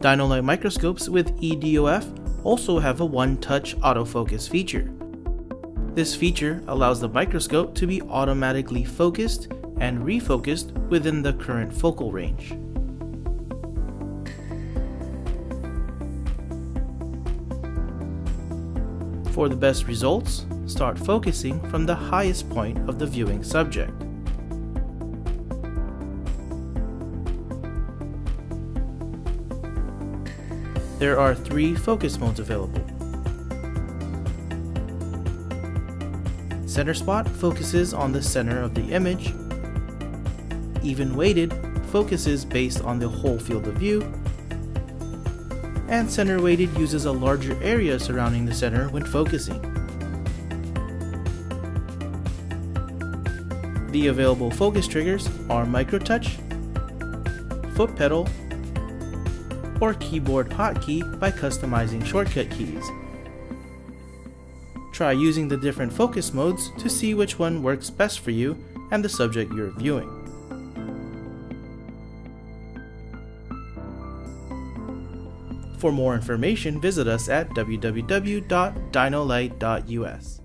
Dino-Lite microscopes with EDOF also have a one-touch autofocus feature. This feature allows the microscope to be automatically focused and refocused within the current focal range. For the best results, start focusing from the highest point of the viewing subject. There are 3 focus modes available. Center spot focuses on the center of the image. Even weighted focuses based on the whole field of view. And center weighted uses a larger area surrounding the center when focusing. The available focus triggers are micro touch, foot pedal, or keyboard hotkey by customizing shortcut keys. Try using the different focus modes to see which one works best for you and the subject you're viewing. For more information, visit us at www.dinolite.us.